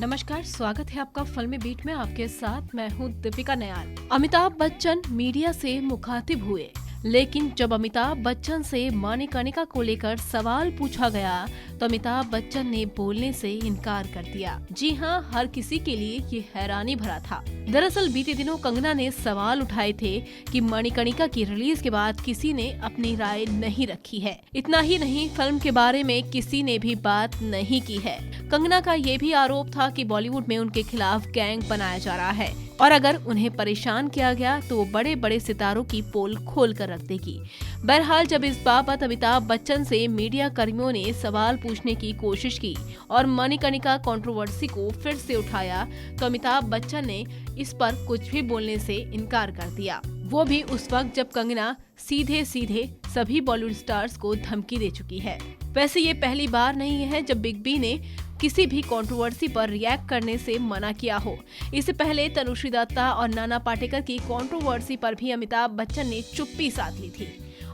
नमस्कार, स्वागत है आपका फिल्मी बीट में। आपके साथ मैं हूँ दीपिका नयाल। अमिताभ बच्चन मीडिया से मुखातिब हुए, लेकिन जब अमिताभ बच्चन से मणिकर्णिका को लेकर सवाल पूछा गया तो अमिताभ बच्चन ने बोलने से इनकार कर दिया। जी हाँ, हर किसी के लिए ये हैरानी भरा था। दरअसल बीते दिनों कंगना ने सवाल उठाए थे कि मणिकर्णिका की रिलीज के बाद किसी ने अपनी राय नहीं रखी है। इतना ही नहीं, फिल्म के बारे में किसी ने भी बात नहीं की है। कंगना का ये भी आरोप था कि बॉलीवुड में उनके खिलाफ गैंग बनाया जा रहा है और अगर उन्हें परेशान किया गया तो वो बड़े बड़े सितारों की पोल खोल कर रख देगी। बहरहाल जब इस बाबत अमिताभ बच्चन से मीडिया कर्मियों ने सवाल पूछने की कोशिश की और मणिकर्णिका कंट्रोवर्सी को फिर से उठाया तो अमिताभ बच्चन ने इस पर कुछ भी बोलने से इनकार कर दिया। वो भी उस वक्त जब कंगना सीधे सीधे सभी बॉलीवुड स्टार्स को धमकी दे चुकी है। वैसे ये पहली बार नहीं है जब बिग बी ने किसी भी कंट्रोवर्सी पर रिएक्ट करने से मना किया हो। इससे पहले तनुश्री दत्ता और नाना पाटेकर की कंट्रोवर्सी पर भी अमिताभ बच्चन ने चुप्पी साध ली थी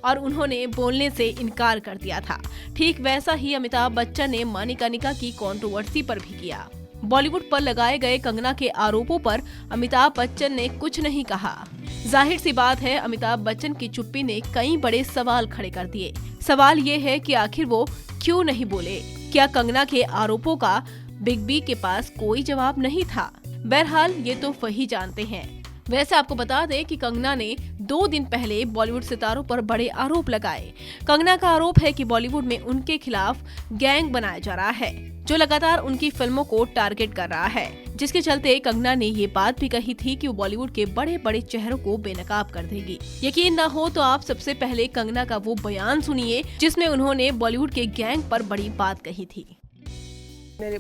और उन्होंने बोलने से इनकार कर दिया था। ठीक वैसा ही अमिताभ बच्चन ने मणिकर्णिका की कंट्रोवर्सी पर भी किया। बॉलीवुड पर लगाए गए कंगना के आरोपों पर अमिताभ बच्चन ने कुछ नहीं कहा। जाहिर सी बात है, अमिताभ बच्चन की चुप्पी ने कई बड़े सवाल खड़े कर दिए। सवाल ये है कि आखिर वो क्यों नहीं बोले? क्या कंगना के आरोपों का बिग बी के पास कोई जवाब नहीं था? बहरहाल ये तो वही जानते हैं। वैसे आपको बता दें कि कंगना ने 2 दिन पहले बॉलीवुड सितारों पर बड़े आरोप लगाए। कंगना का आरोप है कि बॉलीवुड में उनके खिलाफ गैंग बनाया जा रहा है जो लगातार उनकी फिल्मों को टारगेट कर रहा है, जिसके चलते कंगना ने ये बात भी कही थी कि वो बॉलीवुड के बड़े बड़े चेहरों को बेनकाब कर देगी। यकीन न हो तो आप सबसे पहले कंगना का वो बयान सुनिए जिसमें उन्होंने बॉलीवुड के गैंग पर बड़ी बात कही थी।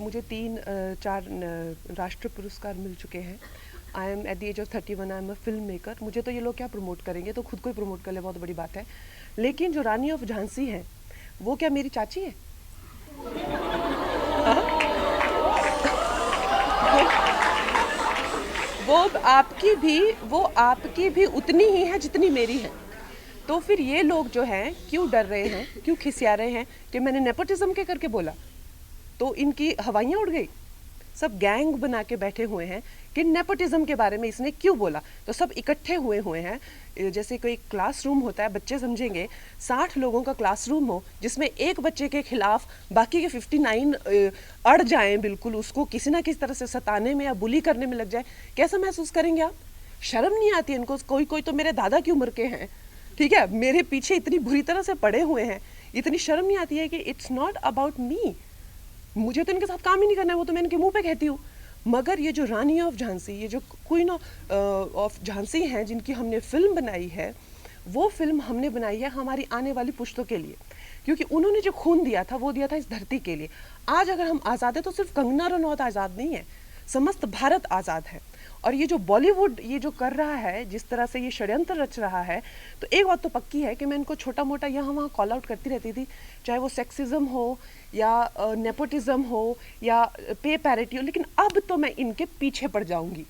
मुझे 3-4 राष्ट्रीय पुरस्कार मिल चुके हैं। I am at the age of 31, I am a film maker. मुझे तो ये लोग क्या प्रमोट करेंगे, तो खुद को ही प्रमोट कर ले, बहुत बड़ी बात है। लेकिन जो रानी ऑफ झांसी है वो क्या मेरी चाची है? वो आपकी भी उतनी ही है जितनी मेरी है। तो फिर ये लोग जो हैं क्यों डर रहे हैं, क्यों खिसिया रहे हैं कि मैंने नेपोटिज्म के करके बोला तो इनकी हवाइयाँ उड़ गई। सब गैंग बना के बैठे हुए हैं कि नेपोटिज्म के बारे में इसने क्यों बोला। तो सब इकट्ठे हुए हैं। जैसे कोई क्लासरूम होता है, बच्चे समझेंगे 60 लोगों का क्लासरूम हो जिसमें एक बच्चे के खिलाफ बाकी के 59 अड़ जाएं, बिल्कुल उसको किसी ना किसी तरह से सताने में या बुली करने में लग जाए। कैसा महसूस करेंगे आप? शर्म नहीं आती इनको? कोई तो मेरे दादा की उम्र के हैं, ठीक है, मेरे पीछे इतनी बुरी तरह से पड़े हुए हैं। इतनी शर्म नहीं आती है कि इट्स नॉट अबाउट मी, मुझे तो इनके साथ काम ही नहीं करना है, वो तो मैं इनके मुंह पे कहती हूँ। मगर ये जो रानी ऑफ झांसी, ये जो क्वीन ऑफ झांसी हैं जिनकी हमने फिल्म बनाई है, वो फिल्म हमने बनाई है हमारी आने वाली पुश्तों के लिए, क्योंकि उन्होंने जो खून दिया था वो दिया था इस धरती के लिए। आज अगर हम आज़ाद है तो सिर्फ कंगना रनौत आज़ाद नहीं है, समस्त भारत आज़ाद है। और ये जो बॉलीवुड ये जो कर रहा है, जिस तरह से ये षड्यंत्र रच रहा है, तो एक बात तो पक्की है कि मैं इनको छोटा मोटा यहाँ वहाँ कॉल आउट करती रहती थी, चाहे वो सेक्सिज्म हो या नेपोटिज्म हो या पे पैरिटी हो। लेकिन अब तो मैं इनके पीछे पड़ जाऊंगी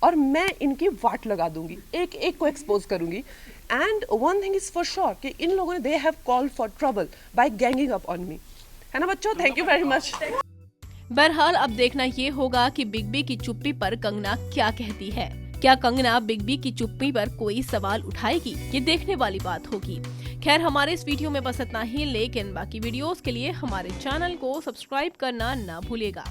और मैं इनकी वाट लगा दूंगी, एक एक को एक्सपोज करूंगी। And one thing is for sure कि इन लोगों ने they have called for trouble by ganging up on me, है ना बच्चों? Thank you very much. बहरहाल अब देखना ये होगा कि बिग बी की चुप्पी पर कंगना क्या कहती है। क्या कंगना बिग बी की चुप्पी पर कोई सवाल उठाएगी? ये देखने वाली बात होगी। खैर, हमारे इस वीडियो में बस इतना ही, लेकिन बाकी वीडियोस के लिए हमारे चैनल को सब्सक्राइब करना ना भूलिएगा।